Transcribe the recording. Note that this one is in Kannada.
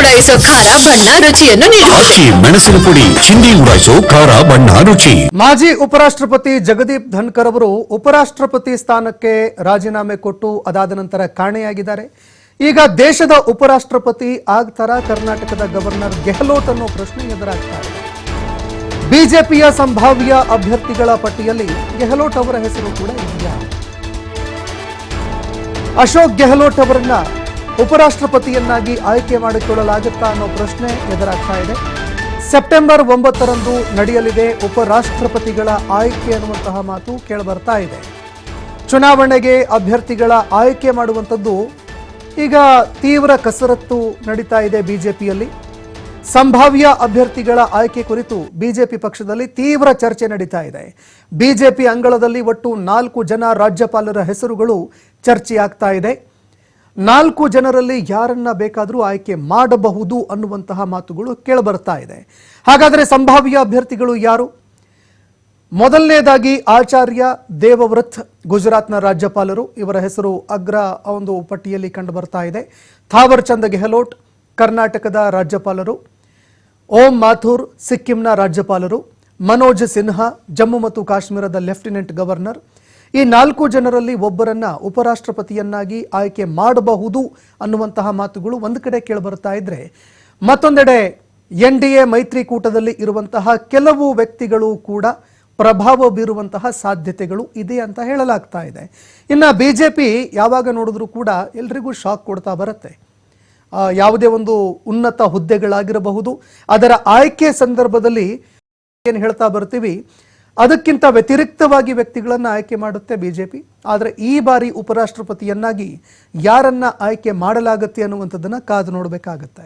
ಉಡಾಯಿಸೋ ಖಾರ ಬಣ್ಣ ರುಚಿಯನ್ನು ನೀಡುತ್ತದೆ. ಅಕ್ಕಿ ಮೆಣಸಿನ ಪುಡಿ ಚಿಂದಿ ಉಡಾಯಿಸೋ ಖಾರ ಬಣ್ಣ ರುಚಿ. ಮಾಜಿ ಉಪರಾಷ್ಟ್ರಪತಿ ಜಗದೀಪ್ ಧನ್ಕರ್ ಅವರು ಉಪರಾಷ್ಟ್ರಪತಿ ಸ್ಥಾನಕ್ಕೆ ರಾಜೀನಾಮೆ ಕೊಟ್ಟು ಅದಾದ ನಂತರ ಕಾಣೆಯಾಗಿದ್ದಾರೆ. ಈಗ ದೇಶದ ಉಪರಾಷ್ಟ್ರಪತಿ ಆಗ್ತಾರಾ ಕರ್ನಾಟಕದ ಗವರ್ನರ್ ಗೆಹ್ಲೋಟ್ ಅನ್ನೋ ಪ್ರಶ್ನೆ ಎದುರಾಗ್ತಾ ಇದೆ. ಬಿಜೆಪಿಯ ಸಂಭಾವ್ಯ ಅಭ್ಯರ್ಥಿಗಳ ಪಟ್ಟಿಯಲ್ಲಿ ಗೆಹ್ಲೋಟ್ ಅವರ ಹೆಸರು ಕೂಡ ಇದೆಯಾ? ಅಶೋಕ್ ಗೆಹ್ಲೋಟ್ ಅವರನ್ನ ಉಪರಾಷ್ಟ್ರಪತಿಯನ್ನಾಗಿ ಆಯ್ಕೆ ಮಾಡಿಕೊಳ್ಳಲಾಗುತ್ತಾ ಅನ್ನೋ ಪ್ರಶ್ನೆ ಎದುರಾಗ್ತಾ ಇದೆ. ಸೆಪ್ಟೆಂಬರ್ 9ರಂದು ನಡೆಯಲಿದೆ ಉಪರಾಷ್ಟ್ರಪತಿಗಳ ಆಯ್ಕೆ ಅನ್ನುವಂತಹ ಮಾತು ಕೇಳಿಬರ್ತಾ ಇದೆ. ಚುನಾವಣೆಗೆ ಅಭ್ಯರ್ಥಿಗಳ ಆಯ್ಕೆ ಮಾಡುವಂಥದ್ದು ಈಗ ತೀವ್ರ ಕಸರತ್ತು ನಡೀತಾ ಇದೆ ಬಿಜೆಪಿಯಲ್ಲಿ. ಸಂಭಾವ್ಯ ಅಭ್ಯರ್ಥಿಗಳ ಆಯ್ಕೆ ಕುರಿತು ಬಿಜೆಪಿ ಪಕ್ಷದಲ್ಲಿ ತೀವ್ರ ಚರ್ಚೆ ನಡೀತಾ ಇದೆ. ಬಿಜೆಪಿ ಅಂಗಳದಲ್ಲಿ ಒಟ್ಟು 4 ಜನ ರಾಜ್ಯಪಾಲರ ಹೆಸರುಗಳು ಚರ್ಚೆಯಾಗ್ತಾ ಇದೆ. 4 ಜನರಲ್ಲಿ ಯಾರನ್ನ ಬೇಕಾದರೂ ಆಯ್ಕೆ ಮಾಡಬಹುದು ಅನ್ನುವಂತಹ ಮಾತುಗಳು ಕೇಳಬರ್ತಾ ಇದೆ. ಹಾಗಾದರೆ ಸಂಭಾವ್ಯ ಅಭ್ಯರ್ಥಿಗಳು ಯಾರು? ಮೊದಲನೇದಾಗಿ ಆಚಾರ್ಯ ದೇವವ್ರತ್ ಗುಜರಾತ್ನ ರಾಜ್ಯಪಾಲರು, ಇವರ ಹೆಸರು ಅಗ್ರ ಒಂದು ಪಟ್ಟಿಯಲ್ಲಿ ಕಂಡು ಬರ್ತಾ ಇದೆ. ಥಾವರ್ ಚಂದ್ ಗೆಹ್ಲೋಟ್ ಕರ್ನಾಟಕದ ರಾಜ್ಯಪಾಲರು, ಓಂ ಮಾಥುರ್ ಸಿಕ್ಕಿಂನ ರಾಜ್ಯಪಾಲರು, ಮನೋಜ್ ಸಿನ್ಹಾ ಜಮ್ಮು ಮತ್ತು ಕಾಶ್ಮೀರದ ಲೆಫ್ಟಿನೆಂಟ್ ಗವರ್ನರ್. ಈ 4 ಜನರಲ್ಲಿ ಒಬ್ಬರನ್ನ ಉಪರಾಷ್ಟ್ರಪತಿಯನ್ನಾಗಿ ಆಯ್ಕೆ ಮಾಡಬಹುದು ಅನ್ನುವಂತಹ ಮಾತುಗಳು ಒಂದು ಕಡೆ ಕೇಳಿಬರ್ತಾ ಇದ್ರೆ, ಮತ್ತೊಂದೆಡೆ NDA ಮೈತ್ರಿಕೂಟದಲ್ಲಿ ಇರುವಂತಹ ಕೆಲವು ವ್ಯಕ್ತಿಗಳು ಕೂಡ ಪ್ರಭಾವ ಬೀರುವಂತಹ ಸಾಧ್ಯತೆಗಳು ಇದೆ ಅಂತ ಹೇಳಲಾಗ್ತಾ ಇದೆ. ಇನ್ನು ಬಿಜೆಪಿ ಯಾವಾಗ ನೋಡಿದ್ರೂ ಕೂಡ ಎಲ್ರಿಗೂ ಶಾಕ್ ಕೊಡ್ತಾ ಬರುತ್ತೆ. ಯಾವುದೇ ಒಂದು ಉನ್ನತ ಹುದ್ದೆಗಳಾಗಿರಬಹುದು, ಅದರ ಆಯ್ಕೆ ಸಂದರ್ಭದಲ್ಲಿ ಏನು ಹೇಳ್ತಾ ಬರ್ತೀವಿ, ಅದಕ್ಕಿಂತ ವ್ಯತಿರಿಕ್ತವಾಗಿ ವ್ಯಕ್ತಿಗಳನ್ನು ಆಯ್ಕೆ ಮಾಡುತ್ತೆ ಬಿಜೆಪಿ. ಆದರೆ ಈ ಬಾರಿ ಉಪರಾಷ್ಟ್ರಪತಿಯನ್ನಾಗಿ ಯಾರನ್ನ ಆಯ್ಕೆ ಮಾಡಲಾಗುತ್ತೆ ಅನ್ನುವಂಥದ್ದನ್ನು ಕಾದು ನೋಡಬೇಕಾಗತ್ತೆ.